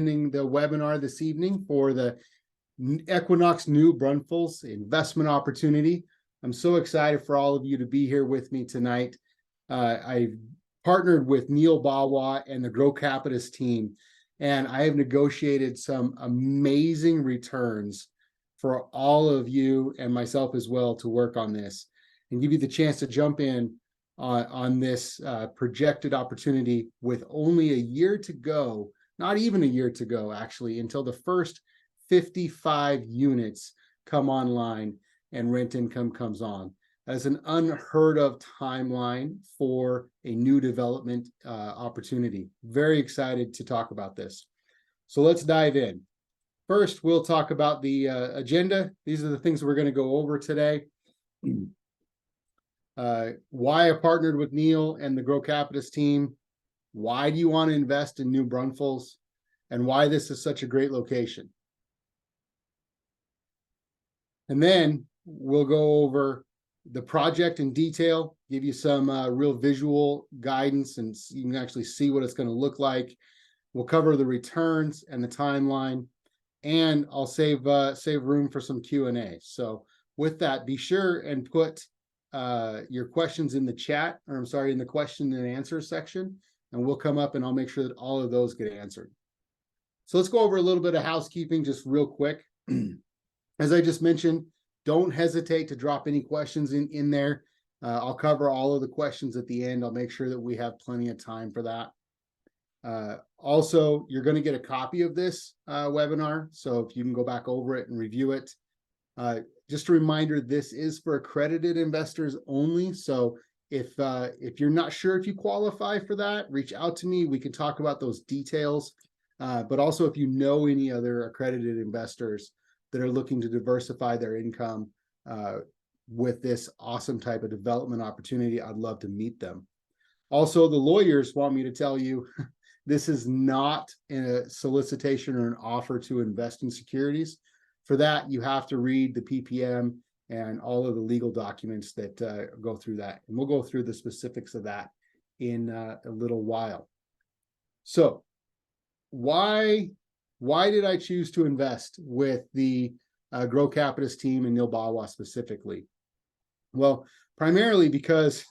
The webinar this evening for the Equinox New Braunfels investment opportunity. I'm so excited for all of you to be here with me tonight. I've partnered with Neil Bawa and the Grow Capitalist team, and I have negotiated some amazing returns for all of you and myself as well to work on this and give you the chance to jump in on this projected opportunity with only a year to go. Not even a year to go, actually, until the first 55 units come online and rent income comes on. That's an unheard of timeline for a new development opportunity. Very excited to talk about this. So let's dive in. First, we'll talk about the agenda. These are the things we're going to go over today. Why I partnered with Neil and the Grow Capitalist team. Why do you want to invest in New Braunfels, and why this is such a great location? And then we'll go over the project in detail, give you some real visual guidance, and you can actually see what it's going to look like. We'll cover the returns and the timeline, and I'll save room for some Q&A. So with that, be sure and put your questions in the chat, or I'm sorry, in the question and answer section, and we'll come up and I'll make sure that all of those get answered. So let's go over a little bit of housekeeping just real quick. As I just mentioned, don't hesitate to drop any questions in there. I'll cover all of the questions at the end. I'll make sure that we have plenty of time for that. Also, you're going to get a copy of this webinar, so if you can go back over it and review it. Just a reminder, this is for accredited investors only. So if you're not sure if you qualify for that, reach out to me. We can talk about those details. But also, if you know any other accredited investors that are looking to diversify their income with this awesome type of development opportunity, I'd love to meet them. Also, the lawyers want me to tell you, this is not a solicitation or an offer to invest in securities. For that, you have to read the PPM and all of the legal documents that go through that. And we'll go through the specifics of that in a little while. So why did I choose to invest with the Grow Capitalist team and Neil Bawa specifically? Well, primarily because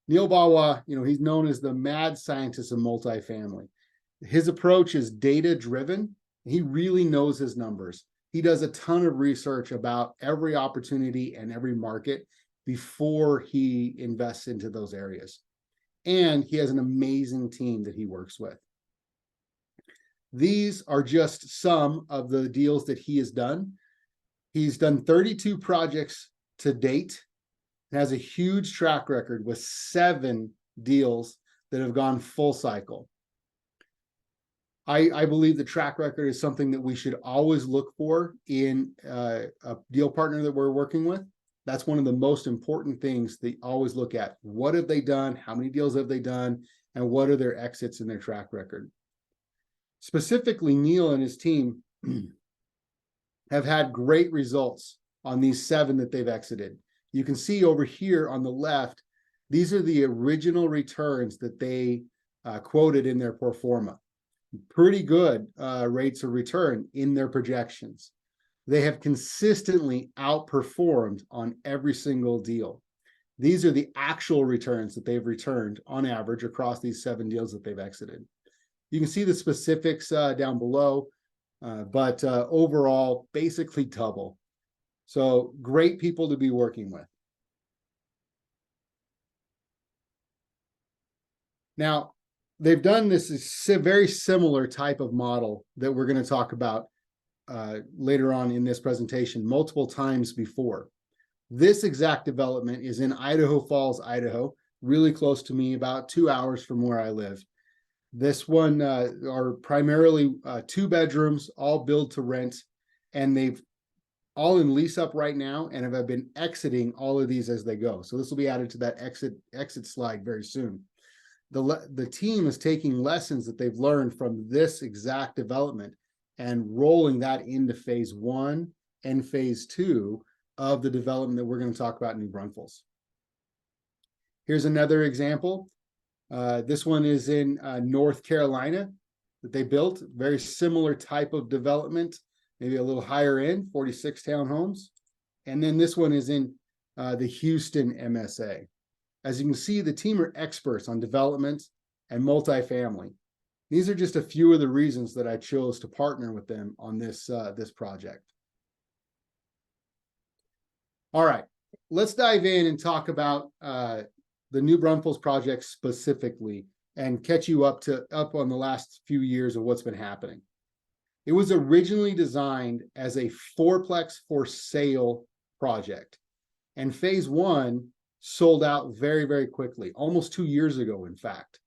Neil Bawa, he's known as the mad scientist of multifamily. His approach is data-driven. He really knows his numbers. He does a ton of research about every opportunity and every market before he invests into those areas. And he has an amazing team that he works with. These are just some of the deals that he has done. He's done 32 projects to date, has a huge track record with 7 deals that have gone full cycle. I believe the track record is something that we should always look for in a deal partner that we're working with. That's one of the most important things they always look at. What have they done? How many deals have they done? And what are their exits in their track record? Specifically, Neil and his team have had great results on these 7 that they've exited. You can see over here on the left, these are the original returns that they quoted in their pro forma. Pretty good rates of return in their projections. They have consistently outperformed on every single deal. These are the actual returns that they've returned on average across these 7 deals that they've exited. You can see the specifics down below, but overall, basically double. So great people to be working with. Now, they've done this very similar type of model that we're going to talk about later on in this presentation multiple times before. This exact development is in Idaho Falls, Idaho, really close to me, about 2 hours from where I live. This one are primarily 2 bedrooms, all build to rent, and they've all in lease up right now and have been exiting all of these as they go. So this will be added to that exit slide very soon. The team is taking lessons that they've learned from this exact development and rolling that into phase 1 and phase 2 of the development that we're going to talk about in New Braunfels. Here's another example. This one is in North Carolina. that they built, very similar type of development, maybe a little higher end, 46 townhomes. And then this one is in the Houston MSA. As you can see, the team are experts on development and multifamily. These are just a few of the reasons that I chose to partner with them on this project. All right, let's dive in and talk about the New Braunfels project specifically, and catch you up on the last few years of what's been happening. It was originally designed as a fourplex for sale project, and phase one sold out very, very quickly, almost 2 years ago, in fact.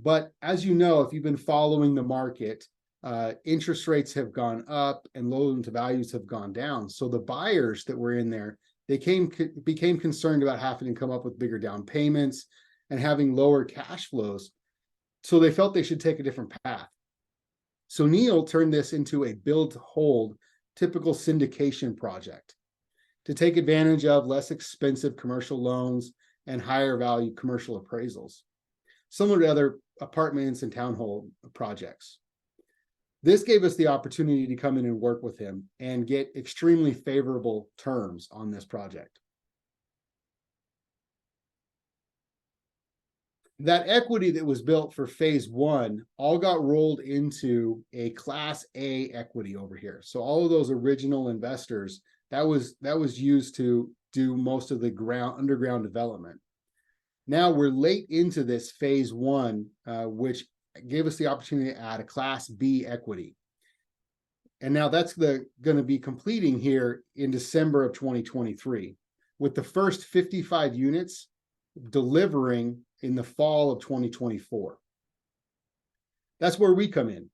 But as you know, if you've been following the market, interest rates have gone up and loan to values have gone down. So the buyers that were in there, they became concerned about having to come up with bigger down payments and having lower cash flows. So they felt they should take a different path. So Neil turned this into a build to hold, typical syndication project to take advantage of less expensive commercial loans and higher value commercial appraisals, similar to other apartments and townhome projects. This gave us the opportunity to come in and work with him and get extremely favorable terms on this project. That equity that was built for phase one all got rolled into a Class A equity over here. So all of those original investors, that was used to do most of the underground development. Now we're late into this phase one, which gave us the opportunity to add a Class B equity. And now that's going to be completing here in December of 2023, with the first 55 units delivering in the fall of 2024. That's where we come in.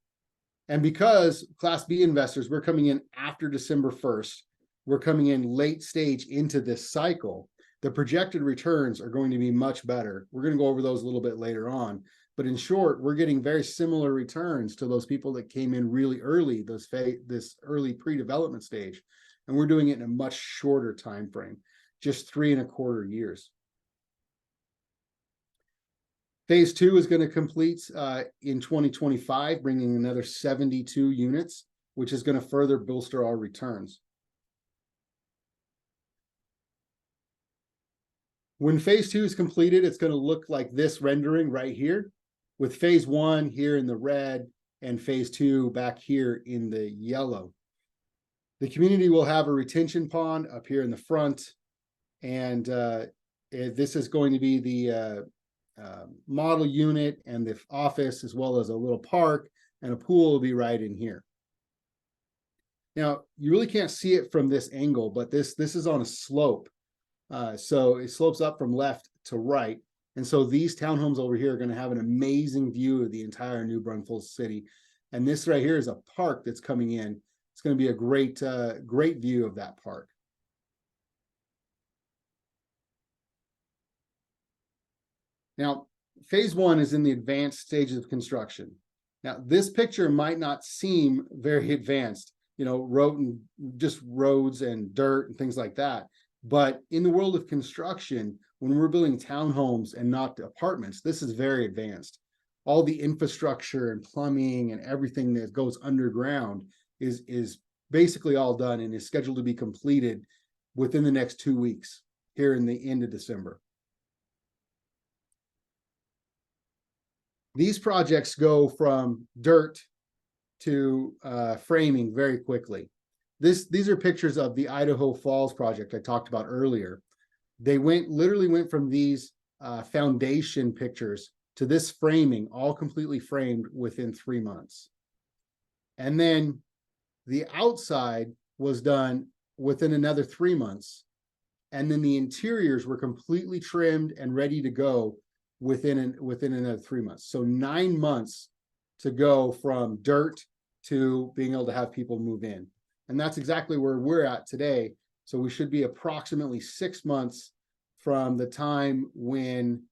And because Class B investors, we're coming in after December 1st, we're coming in late stage into this cycle, the projected returns are going to be much better. We're going to go over those a little bit later on. But in short, we're getting very similar returns to those people that came in really early, this early pre-development stage. And we're doing it in a much shorter time frame, just 3.25 years. Phase two is going to complete in 2025, bringing another 72 units, which is going to further bolster our returns. When phase two is completed, it's going to look like this rendering right here, with phase one here in the red and phase two back here in the yellow. The community will have a retention pond up here in the front, and this is going to be the model unit and the office, as well as a little park, and a pool will be right in here. Now, you really can't see it from this angle, but this is on a slope. So it slopes up from left to right. And so these townhomes over here are going to have an amazing view of the entire New Braunfels city. And this right here is a park that's coming in. It's going to be a great view of that park. Now, phase one is in the advanced stages of construction. Now, this picture might not seem very advanced, just roads and dirt and things like that. But in the world of construction, when we're building townhomes and not apartments, this is very advanced. All the infrastructure and plumbing and everything that goes underground is basically all done and is scheduled to be completed within the next 2 weeks here in the end of December. These projects go from dirt to framing very quickly. These are pictures of the Idaho Falls project I talked about earlier. They literally went from these foundation pictures to this framing, all completely framed within 3 months. And then the outside was done within another 3 months. And then the interiors were completely trimmed and ready to go within another 3 months. So 9 months to go from dirt to being able to have people move in. And that's exactly where we're at today. So we should be approximately 6 months from the time when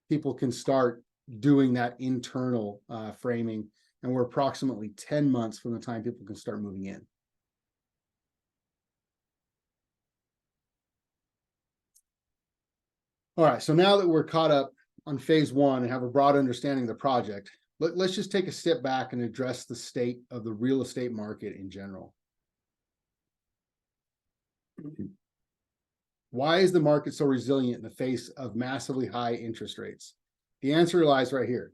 people can start doing that internal framing. And we're approximately 10 months from the time people can start moving in. All right, so now that we're caught up on phase one and have a broad understanding of the project, let's just take a step back and address the state of the real estate market in general. Why is the market so resilient in the face of massively high interest rates? The answer lies right here.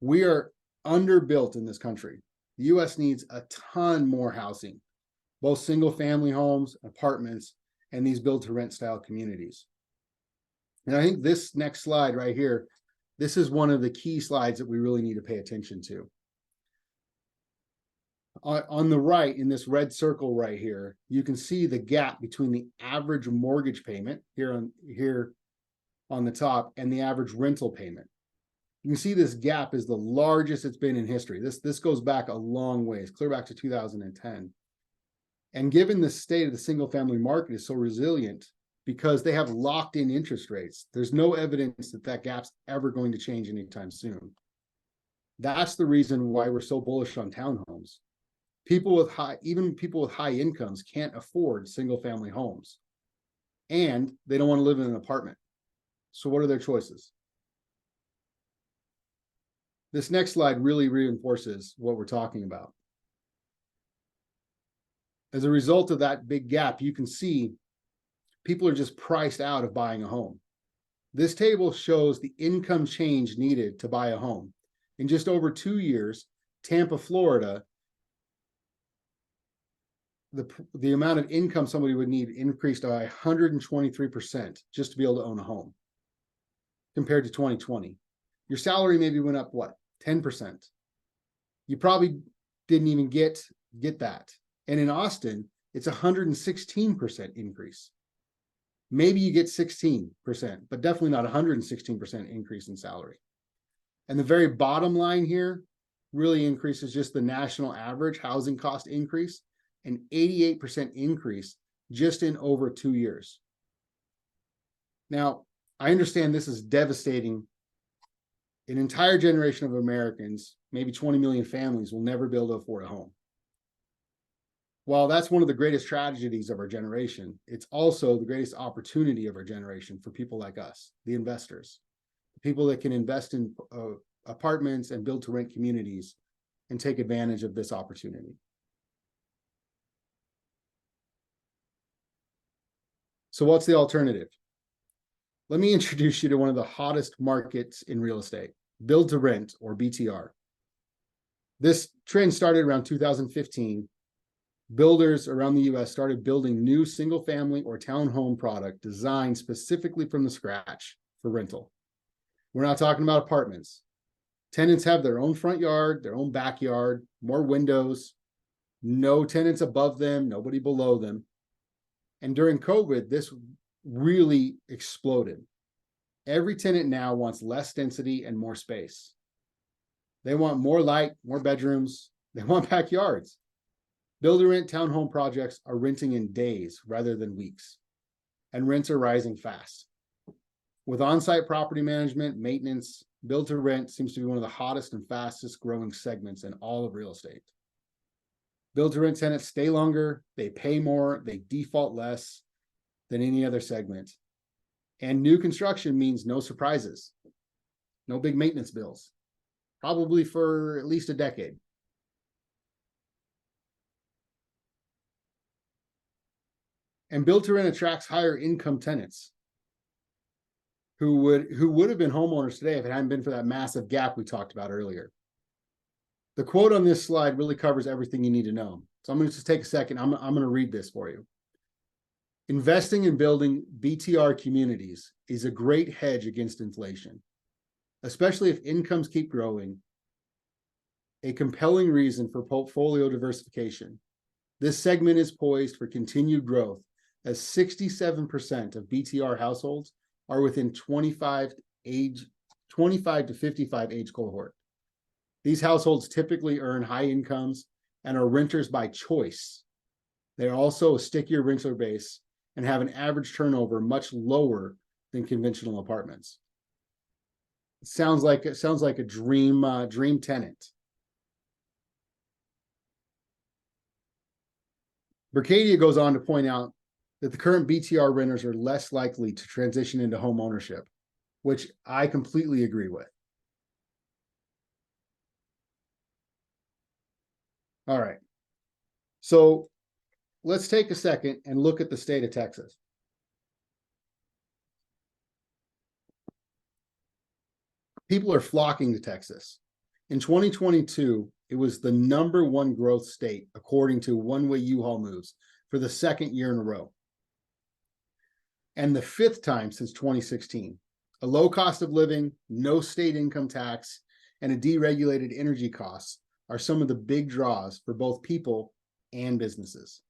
We are underbuilt in this country. The US needs a ton more housing, both single family homes, apartments, and these build to rent style communities. And I think this next slide right here, this is one of the key slides that we really need to pay attention to. On the right, in this red circle right here, you can see the gap between the average mortgage payment here on the top and the average rental payment. You can see this gap is the largest it's been in history. This goes back a long ways, clear back to 2010. And given the state of the single family market is so resilient because they have locked in interest rates, there's no evidence that that gap's ever going to change anytime soon. That's the reason why we're so bullish on townhomes. Even people with high incomes can't afford single family homes, and they don't want to live in an apartment. So what are their choices? This next slide really reinforces what we're talking about. As a result of that big gap, you can see people are just priced out of buying a home. This table shows the income change needed to buy a home. In just over 2 years, Tampa, Florida, the amount of income somebody would need increased by 123% just to be able to own a home compared to 2020. Your salary maybe went up, what, 10%? You probably didn't even get that. And in Austin, it's 116% increase. Maybe you get 16%, but definitely not 116% increase in salary. And the very bottom line here really increases just the national average housing cost increase, an 88% increase just in over 2 years. Now, I understand this is devastating. An entire generation of Americans, maybe 20 million families, will never be able to afford a home. While that's one of the greatest tragedies of our generation, it's also the greatest opportunity of our generation for people like us, the investors, people that can invest in apartments and build to rent communities and take advantage of this opportunity. So what's the alternative? Let me introduce you to one of the hottest markets in real estate, build to rent, or BTR. This trend started around 2015. Builders around the US started building new single family or townhome product designed specifically from the scratch for rental. We're not talking about apartments. Tenants have their own front yard, their own backyard, more windows, no tenants above them, nobody below them. And during COVID, this really exploded. Every tenant now wants less density and more space. They want more light, more bedrooms. They want backyards. Build-to-rent townhome projects are renting in days rather than weeks, and rents are rising fast. With on-site property management, maintenance, build-to-rent seems to be one of the hottest and fastest growing segments in all of real estate. Build-to-rent tenants stay longer, they pay more, they default less than any other segment. And new construction means no surprises, no big maintenance bills, probably for at least a decade. And build-to-rent attracts higher income tenants who would have been homeowners today if it hadn't been for that massive gap we talked about earlier. The quote on this slide really covers everything you need to know. So I'm going to just take a second. I'm going to read this for you. Investing in building BTR communities is a great hedge against inflation, especially if incomes keep growing. A compelling reason for portfolio diversification. This segment is poised for continued growth as 67% of BTR households are within 25 to 55 age cohort. These households typically earn high incomes and are renters by choice. They're also a stickier renter base and have an average turnover much lower than conventional apartments. It sounds like a dream tenant. Berkadia goes on to point out that the current BTR renters are less likely to transition into home ownership, which I completely agree with. All right. So let's take a second and look at the state of Texas. People are flocking to Texas. In 2022, it was the #1 growth state, according to One Way U-Haul Moves, for the second year in a row. And the 5th time since 2016. A low cost of living, no state income tax, and a deregulated energy costs are some of the big draws for both people and businesses.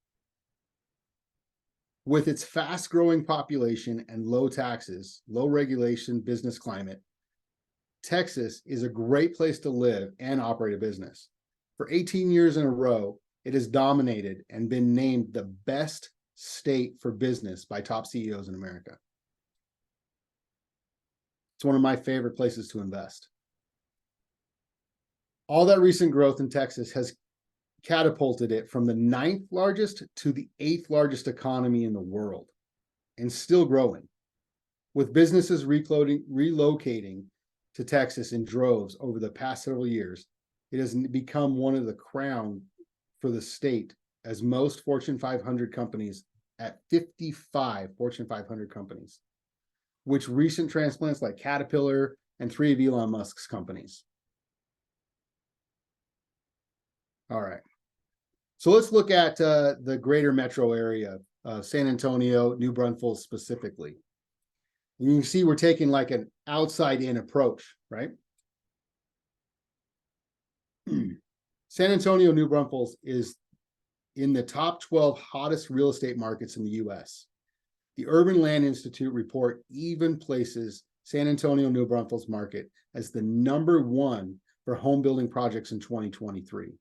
With its fast-growing population and low taxes, low regulation business climate, Texas is a great place to live and operate a business. For 18 years in a row, it has dominated and been named the best state for business by top CEOs in America. It's one of my favorite places to invest. All that recent growth in Texas has catapulted it from the 9th largest to the 8th largest economy in the world, and still growing. With businesses relocating to Texas in droves over the past several years, it has become one of the crown for the state, as most Fortune 500 companies at 55 Fortune 500 companies, which recent transplants like Caterpillar and 3 of Elon Musk's companies. All right. So let's look at the greater metro area, San Antonio, New Braunfels specifically. And you can see we're taking like an outside-in approach, right? San Antonio, New Braunfels is in the top 12 hottest real estate markets in the US. The Urban Land Institute report even places San Antonio, New Braunfels market as the #1 for home building projects in 2023.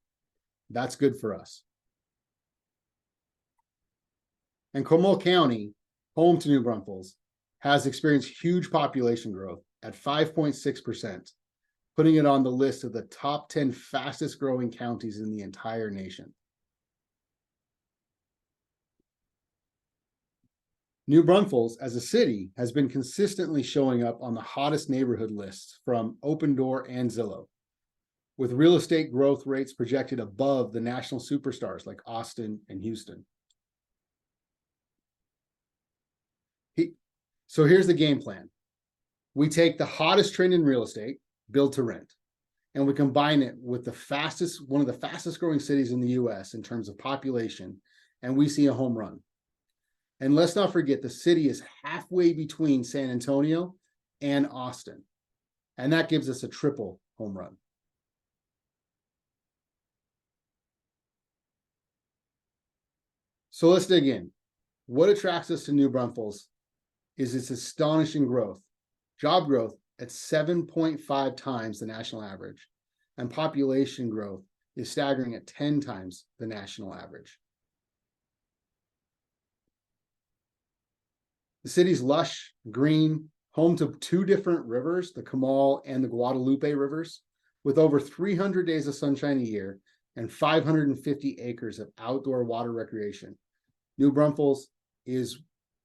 That's good for us. And Comal County, home to New Braunfels, has experienced huge population growth at 5.6%, putting it on the list of the top 10 fastest growing counties in the entire nation. New Braunfels, as a city, has been consistently showing up on the hottest neighborhood lists from Opendoor and Zillow, with real estate growth rates projected above the national superstars like Austin and Houston. So here's the game plan. We take the hottest trend in real estate, build to rent, and we combine it with one of the fastest growing cities in the US in terms of population, and we see a home run. And let's not forget, the city is halfway between San Antonio and Austin, and that gives us a triple home run. So let's dig in. What attracts us to New Braunfels is its astonishing growth, job growth at 7.5 times the national average, and population growth is staggering at 10 times the national average. The city's lush, green, home to 2 different rivers, the Comal and the Guadalupe rivers, with over 300 days of sunshine a year and 550 acres of outdoor water recreation. New Braunfels is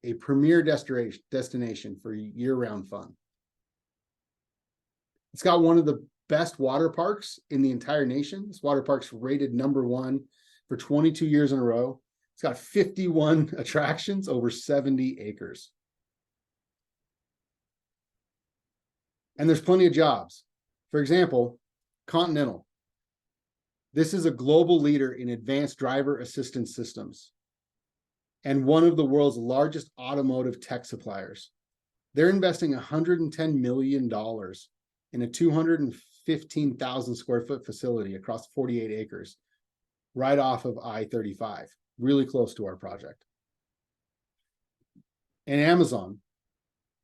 a premier destination for year-round fun. It's got one of the best water parks in the entire nation. This water park's rated #1 for 22 years in a row. It's got 51 attractions over 70 acres. And there's plenty of jobs. For example, Continental. This is a global leader in advanced driver assistance systems and one of the world's largest automotive tech suppliers. They're investing $110 million in a 215,000 square foot facility across 48 acres, right off of I-35, really close to our project. And Amazon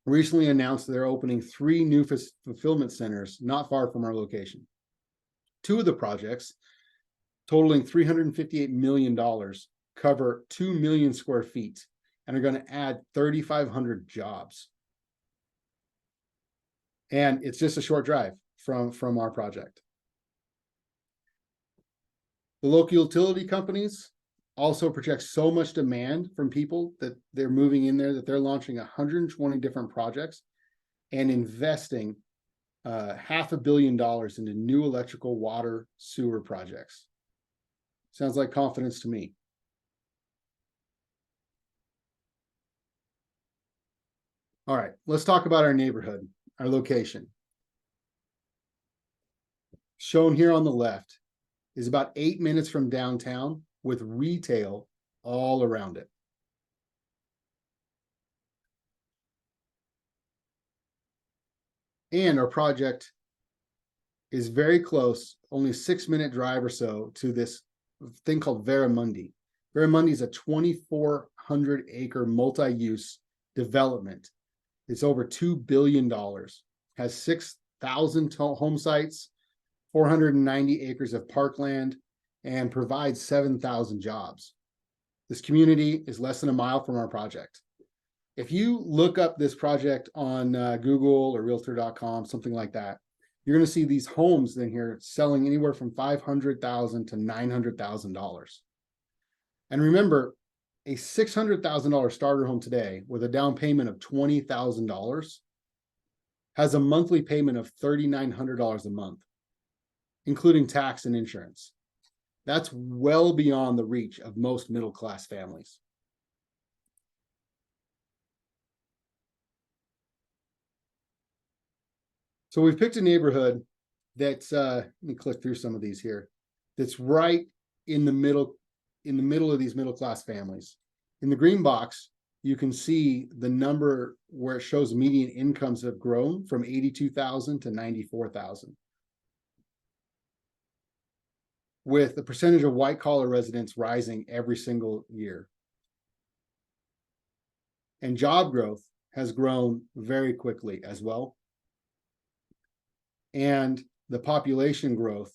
recently announced they're opening 3 new fulfillment centers not far from our location. 2 of the projects, totaling $358 million, cover 2 million square feet and are going to add 3,500 jobs. And it's just a short drive from our project. The local utility companies also project so much demand from people that they're moving in there that they're launching 120 different projects and investing $500 million into new electrical, water, sewer projects. Sounds like confidence to me. All right, let's talk about our neighborhood, our location. Shown here on the left is about 8 minutes from downtown with retail all around it. And our project is very close, only a 6-minute drive or so, to this thing called Veramundi. Veramundi is a 2,400-acre multi-use development. It's over $2 billion, has 6,000 home sites, 490 acres of parkland, and provides 7,000 jobs. This community is less than a mile from our project. If you look up this project on Google or Realtor.com, something like that, you're going to see these homes in here selling anywhere from $500,000 to $900,000. And remember, a $600,000 starter home today with a down payment of $20,000 has a monthly payment of $3,900 a month, including tax and insurance. That's well beyond the reach of most middle-class families. So we've picked a neighborhood that's, let me click through some of these here, that's right in the middle of these middle-class families. In the green box, you can see the number where it shows median incomes have grown from 82,000 to 94,000. With the percentage of white-collar residents rising every single year. And job growth has grown very quickly as well. And the population growth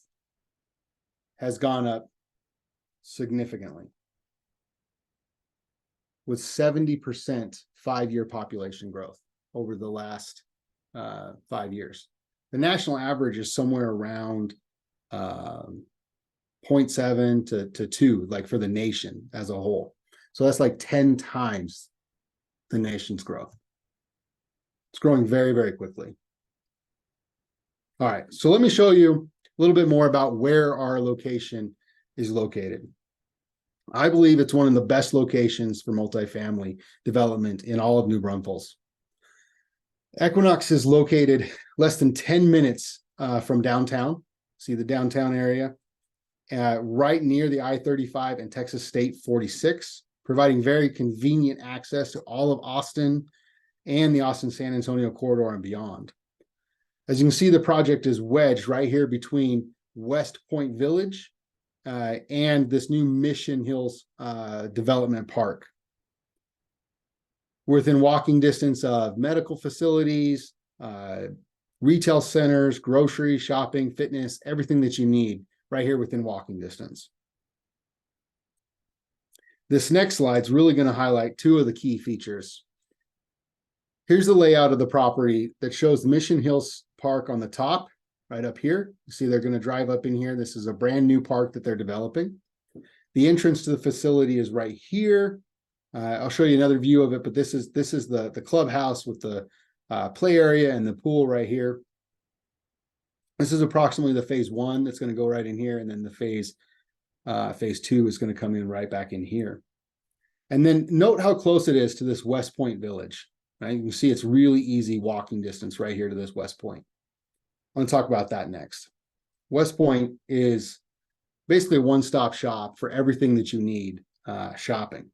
has gone up significantly, with 70% 5-year population growth over the last 5 years. The national average is somewhere around 0.7 to 2, like for the nation as a whole. So that's like 10 times the nation's growth. It's growing very, very quickly. All right, so let me show you a little bit more about where our location is located. I believe it's one of the best locations for multifamily development in all of New Braunfels. Equinox is located less than 10 minutes from downtown. See the downtown area, right near the I-35 and Texas State 46, providing very convenient access to all of Austin and the Austin-San Antonio corridor and beyond. As you can see, the project is wedged right here between West Point Village and this new Mission Hills development park. We're within walking distance of medical facilities, retail centers, grocery, shopping, fitness, everything that you need right here within walking distance. This next slide is really going to highlight 2 of the key features. Here's the layout of the property that shows the Mission Hills Park on the top, right up here. You see they're going to drive up in here. This is a brand new park that they're developing. The entrance to the facility is right here. I'll show you another view of it, but this is the clubhouse with the play area and the pool right here. This is approximately the phase 1 that's going to go right in here, and then the phase 2 is going to come in right back in here. And then note how close it is to this West Point Village. Right? You can see it's really easy walking distance right here to this West Point. I'm going to talk about that next. West Point is basically a one-stop shop for everything that you need shopping.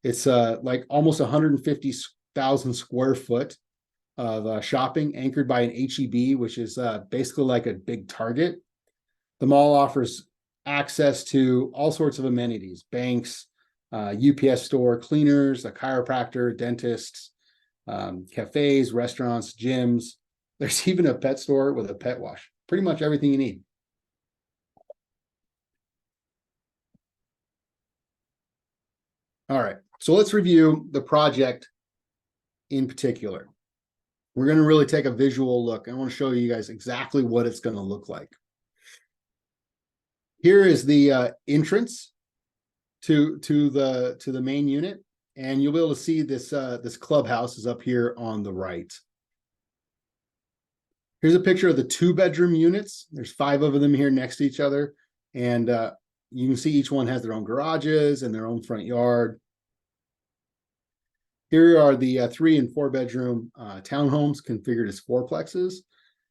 It's like almost 150,000 square foot of shopping anchored by an H-E-B, which is basically like a big Target. The mall offers access to all sorts of amenities, banks, UPS store, cleaners, a chiropractor, dentists, cafes, restaurants, gyms. There's even a pet store with a pet wash. Pretty much everything you need. All right, so let's review the project in particular. We're going to really take a visual look. I want to show you guys exactly what it's going to look like. Here is the entrance to the main unit, and you'll be able to see this this clubhouse is up here on the right. Here's a picture of the 2-bedroom units. There's 5 of them here next to each other, and You can see each one has their own garages and their own front yard. Here are the 3 and 4 bedroom townhomes configured as fourplexes.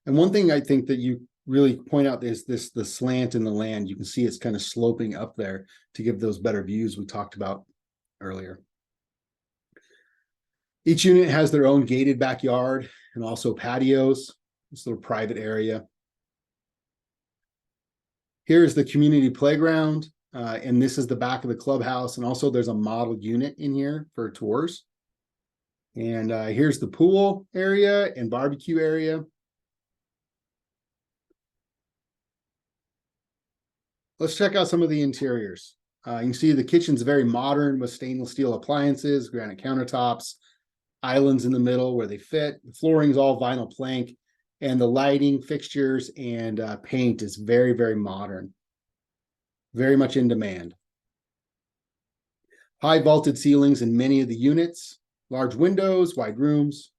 And one thing I think that you really point out is the slant in the land. You can see it's kind of sloping up there to give those better views we talked about earlier. Each unit has their own gated backyard and also patios, this little private area. Here's the community playground, and this is the back of the clubhouse. And also there's a model unit in here for tours. And here's the pool area and barbecue area. Let's check out some of the interiors. You can see the kitchen's very modern with stainless steel appliances, granite countertops, islands in the middle where they fit. The flooring's all vinyl plank, and the lighting, fixtures, and paint is very, very modern. Very much in demand. High vaulted ceilings in many of the units, large windows, wide rooms.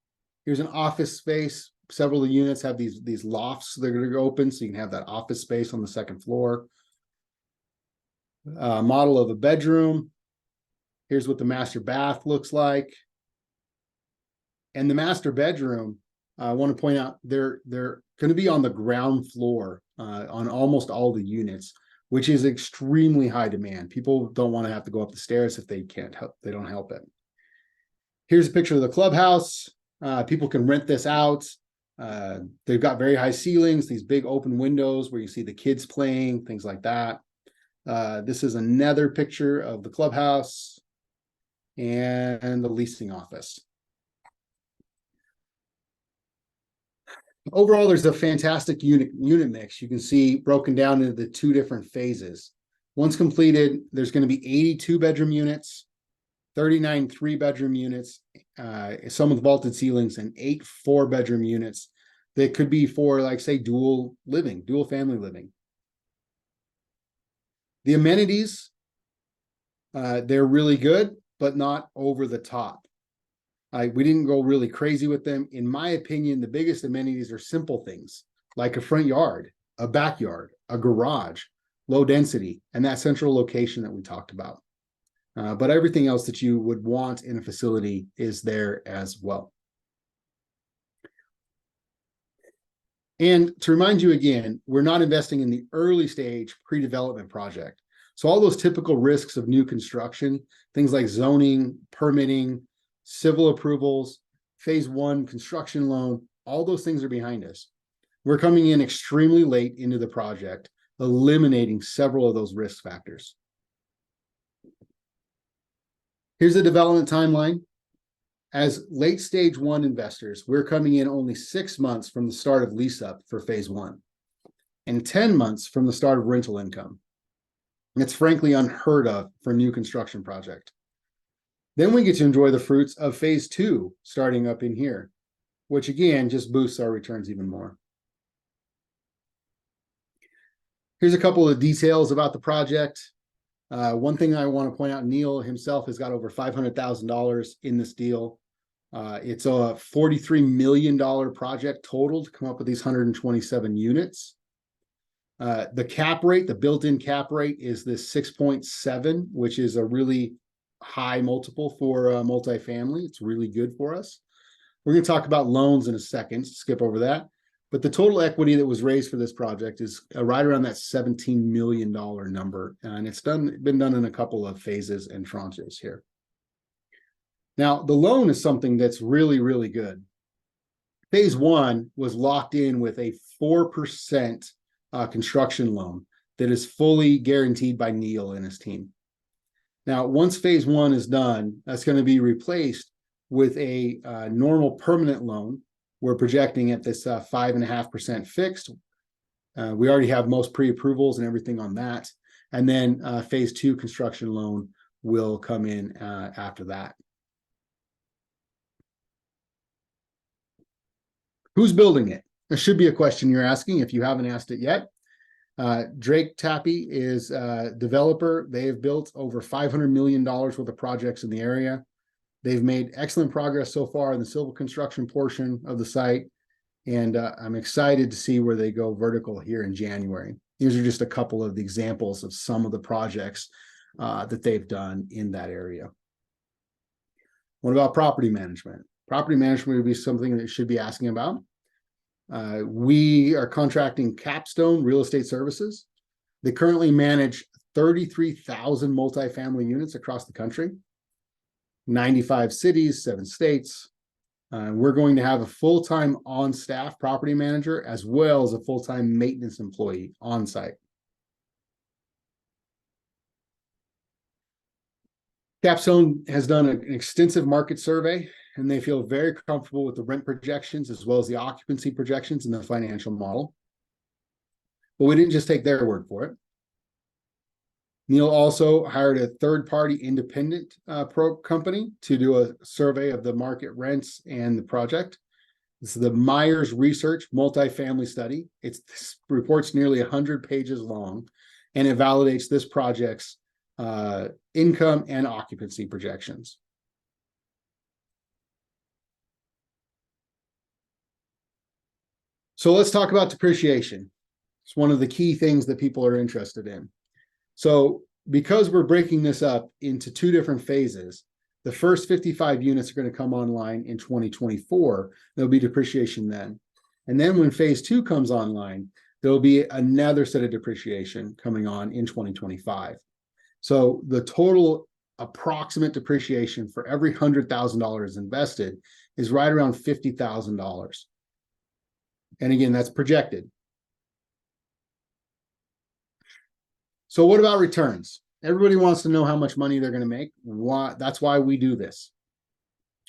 Here's an office space. Several of the units have these lofts that are going to open, so you can have that office space on the second floor. Model of a bedroom. Here's what the master bath looks like. And the master bedroom, I want to point out, they're going to be on the ground floor on almost all the units, which is extremely high demand. People don't want to have to go up the stairs if they can't help, they don't help it. Here's a picture of the clubhouse. People can rent this out. They've got very high ceilings, these big open windows where you see the kids playing, things like that. This is another picture of the clubhouse and the leasing office. Overall, there's a fantastic unit mix. You can see broken down into the 2 different phases. Once completed, there's going to be 82 bedroom units, 39 3-bedroom units, some with vaulted ceilings, and 8 4-bedroom units that could be for, like, say, dual family living. The amenities, they're really good, but not over the top. We didn't go really crazy with them. In my opinion, the biggest amenities are simple things like a front yard, a backyard, a garage, low density, and that central location that we talked about. But everything else that you would want in a facility is there as well. And to remind you again, we're not investing in the early stage pre-development project. So all those typical risks of new construction, things like zoning, permitting, civil approvals, phase 1 construction loan, all those things are behind us. We're coming in extremely late into the project, eliminating several of those risk factors. Here's the development timeline. As late stage 1 investors, we're coming in only 6 months from the start of lease up for phase 1 and 10 months from the start of rental income. And it's frankly unheard of for a new construction project. Then we get to enjoy the fruits of phase 2 starting up in here, which again just boosts our returns even more. Here's a couple of details about the project. One thing I want to point out, Neil himself has got over $500,000 in this deal. It's a $43 million project total to come up with these 127 units. The cap rate, the built-in cap rate, is this 6.7, which is a really high multiple for multifamily. It's really good for us. We're going to talk about loans in a second, skip over that. But the total equity that was raised for this project is right around that $17 million number. And it's been done in a couple of phases and tranches here. Now, the loan is something that's really, really good. Phase 1 was locked in with a 4% construction loan that is fully guaranteed by Neil and his team. Now, once phase 1 is done, that's going to be replaced with a normal permanent loan. We're projecting at this 5.5% fixed. We already have most pre-approvals and everything on that. And then phase 2 construction loan will come in after that. Who's building it? There should be a question you're asking if you haven't asked it yet. Drake Tappy is a developer. They have built over $500 million worth of projects in the area. They've made excellent progress so far in the civil construction portion of the site, and I'm excited to see where they go vertical here in January. These are just a couple of the examples of some of the projects that they've done in that area. What about property management? Property management would be something that you should be asking about. We are contracting Capstone Real Estate Services. They currently manage 33,000 multifamily units across the country, 95 cities, 7 states. We're going to have a full-time on-staff property manager as well as a full-time maintenance employee on site. Capstone has done an extensive market survey, and they feel very comfortable with the rent projections as well as the occupancy projections in the financial model. But we didn't just take their word for it. Neil also hired a third-party independent company to do a survey of the market rents and the project. This is the Myers Research Multifamily Study. This report's nearly 100 pages long, and it validates this project's income and occupancy projections. So let's talk about depreciation. It's one of the key things that people are interested in. So because we're breaking this up into 2 different phases, the first 55 units are going to come online in 2024. There'll be depreciation then. And then when phase 2 comes online, there'll be another set of depreciation coming on in 2025. So the total approximate depreciation for every $100,000 invested is right around $50,000. And again, that's projected. So what about returns? Everybody wants to know how much money they're going to make. That's why we do this.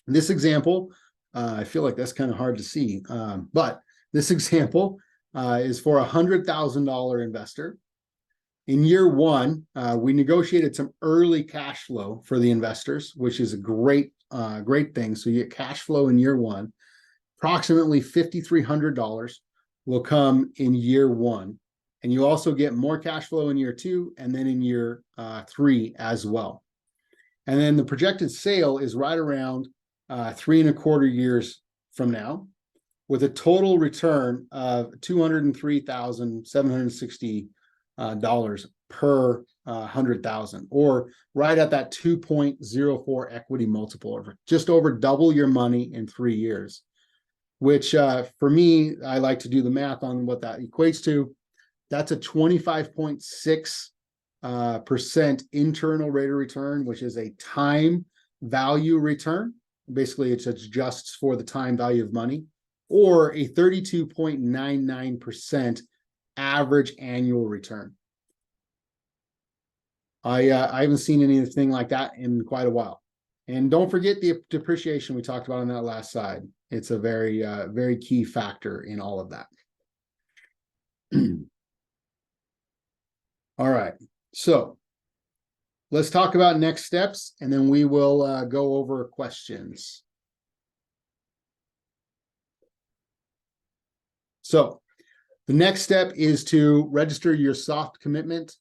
This example, I feel like that's kind of hard to see, but this example is for a $100,000 investor. In year 1, we negotiated some early cash flow for the investors, which is a great thing. So you get cash flow in year 1. Approximately $5,300 will come in year 1. And you also get more cash flow in year 2 and then in year 3 as well. And then the projected sale is right around 3.25 years from now, with a total return of $203,760 per 100,000, or right at that 2.04 equity multiple, or just over double your money in 3 years. Which for me, I like to do the math on what that equates to. That's a 25.6% internal rate of return, which is a time value return. Basically, it adjusts for the time value of money, or a 32.99% average annual return. I haven't seen anything like that in quite a while. And don't forget the depreciation we talked about on that last slide. It's a very, very key factor in all of that. All right, so let's talk about next steps, and then we will go over questions. So the next step is to register your soft commitment.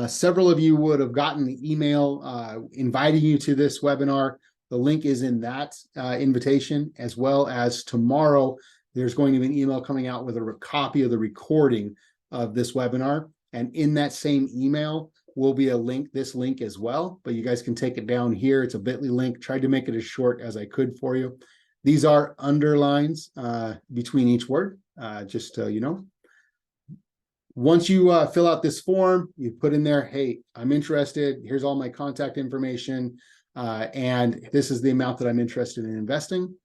Several of you would have gotten the email inviting you to this webinar. The link is in that invitation, as well as tomorrow, there's going to be an email coming out with a copy of the recording of this webinar. And in that same email will be a link, this link as well, but you guys can take it down here. It's a bit.ly link. Tried to make it as short as I could for you. These are underlines between each word, just so you know. Once you fill out this form, you put in there, hey, I'm interested. Here's all my contact information. And this is the amount that I'm interested in investing.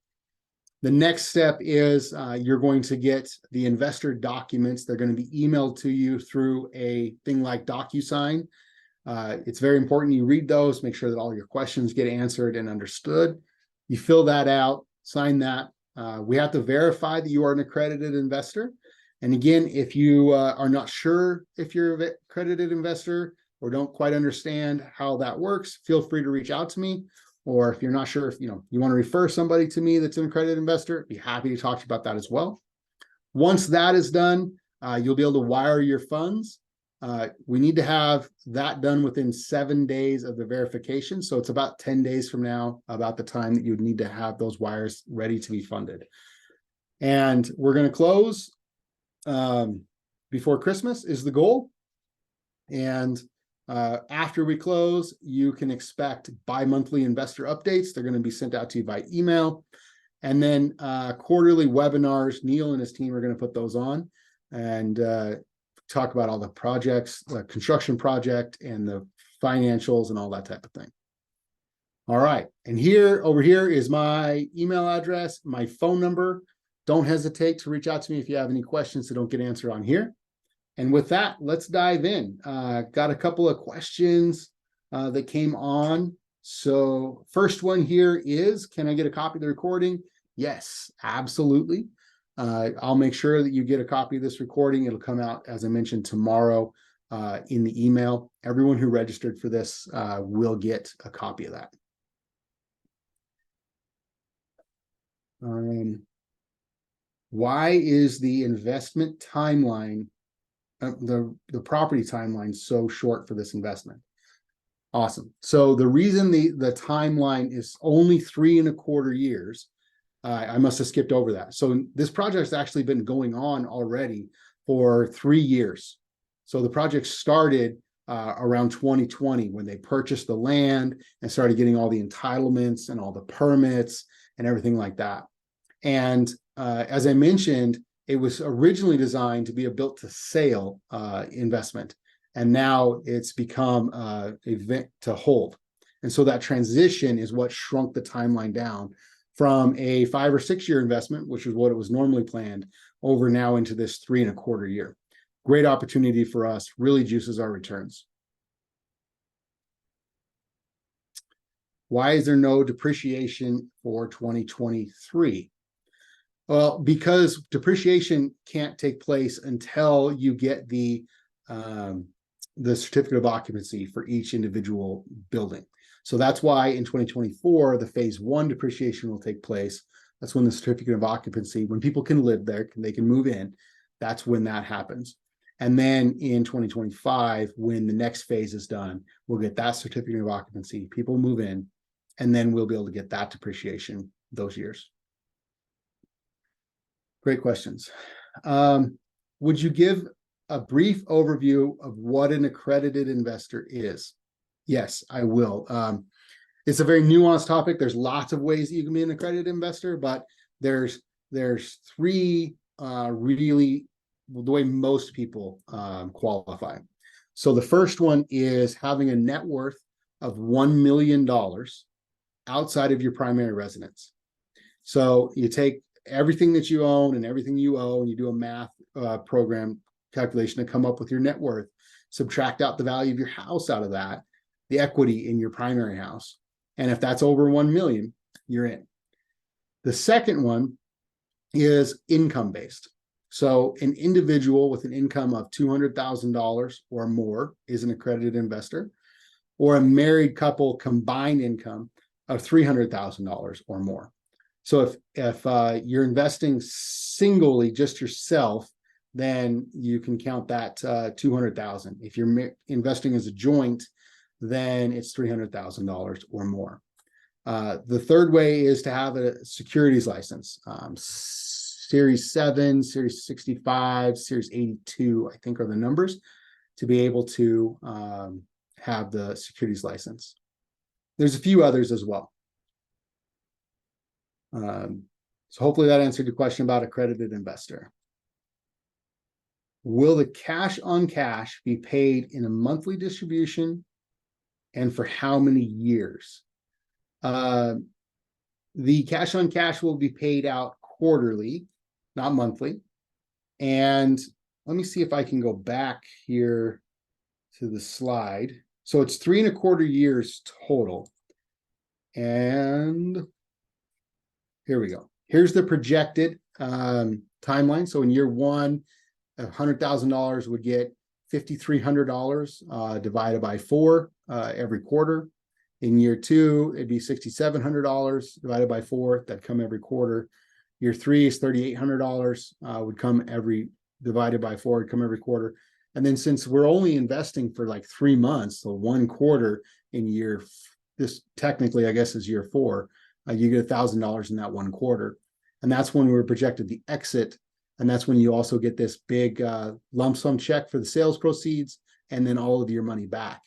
The next step is you're going to get the investor documents. They're going to be emailed to you through a thing like DocuSign. It's very important you read those, make sure that all your questions get answered and understood. You fill that out, sign that. We have to verify that you are an accredited investor. And again, if you are not sure if you're an accredited investor or don't quite understand how that works, feel free to reach out to me. Or if you're not sure if you want to refer somebody to me that's an accredited investor, I'd be happy to talk to you about that as well. Once that is done, you'll be able to wire your funds. We need to have that done within 7 days of the verification. So it's about 10 days from now, about the time that you would need to have those wires ready to be funded. And we're going to close before Christmas is the goal. And after we close, you can expect bi-monthly investor updates. They're going to be sent out to you by email. And then quarterly webinars. Neil and his team are going to put those on and talk about all the projects, the construction project and the financials and all that type of thing. All right. And over here is my email address, my phone number. Don't hesitate to reach out to me if you have any questions that don't get answered on here. And with that, let's dive in. Got a couple of questions that came on. So first one here is, can I get a copy of the recording? Yes, absolutely. I'll make sure that you get a copy of this recording. It'll come out, as I mentioned, tomorrow in the email. Everyone who registered for this will get a copy of that. Why is the investment timeline, the property timeline, so short for this investment? Awesome. So the reason the timeline is only 3.25 years, I must have skipped over that. So this project has actually been going on already for 3 years. So the project started around 2020 when they purchased the land and started getting all the entitlements and all the permits and everything like that. And as I mentioned, it was originally designed to be a built-to-sale investment, and now it's become a event to hold. And so that transition is what shrunk the timeline down from a 5 or 6 year investment, which is what it was normally planned, over now into this 3.25 year. Great opportunity for us, really juices our returns. Why is there no depreciation for 2023? Well, because depreciation can't take place until you get the certificate of occupancy for each individual building. So that's why in 2024, the phase 1 depreciation will take place. That's when the certificate of occupancy, when people can live there, they can move in, that's when that happens. And then in 2025, when the next phase is done, we'll get that certificate of occupancy, people move in, and then we'll be able to get that depreciation those years. Great questions. Would you give a brief overview of what an accredited investor is? Yes, I will. It's a very nuanced topic. There's lots of ways that you can be an accredited investor, but there's 3 really the way most people qualify. So the first one is having a net worth of $1 million outside of your primary residence. So you take everything that you own and everything you owe, and you do a math program calculation to come up with your net worth, subtract out the value of your house out of that, the equity in your primary house. And if that's over 1 million, you're in. The second one is income-based. So an individual with an income of $200,000 or more is an accredited investor, or a married couple combined income of $300,000 or more. So if you're investing singly, just yourself, then you can count that $200,000. If you're investing as a joint, then it's $300,000 or more. The third way is to have a securities license. Series 7, Series 65, Series 82, I think are the numbers, to be able to have the securities license. There's a few others as well. So hopefully that answered your question about accredited investor. Will the cash on cash be paid in a monthly distribution, and for how many years? The cash on cash will be paid out quarterly, not monthly. And let me see if I can go back here to the slide. So it's 3.25 years total. And here we go. Here's the projected timeline. So in year 1, $100,000 would get $5,300 divided by 4 every quarter. In year 2, it'd be $6,700 divided by 4. That'd come every quarter. Year 3 is $3,800 would come divided by 4, would come every quarter. And then since we're only investing for like 3 months, so 1 quarter in this technically, I guess, is year 4, you get $1,000 in that 1 quarter. And that's when we were projected the exit And that's when you also get this big lump sum check for the sales proceeds, and then all of your money back.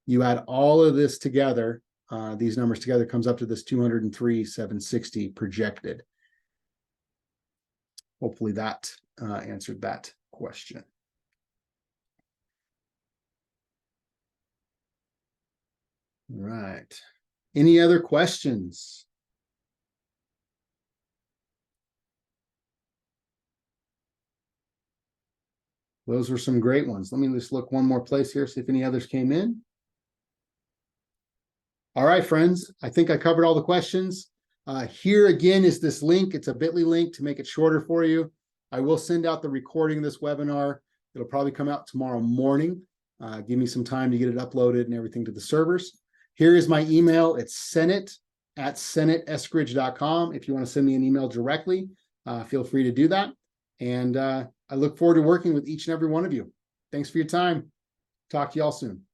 You add all of this together, these numbers together, comes up to this 203,760 projected. Hopefully that answered that question. All right. Any other questions? Those were some great ones. Let me just look one more place here, see if any others came in. All right, friends, I think I covered all the questions. Here again is this link. It's a bit.ly link to make it shorter for you. I will send out the recording of this webinar. It'll probably come out tomorrow morning. Give me some time to get it uploaded and everything to the servers. Here is my email. It's senate@senateeskridge.com. If you want to send me an email directly, feel free to do that. And I look forward to working with each and every one of you. Thanks for your time. Talk to y'all soon.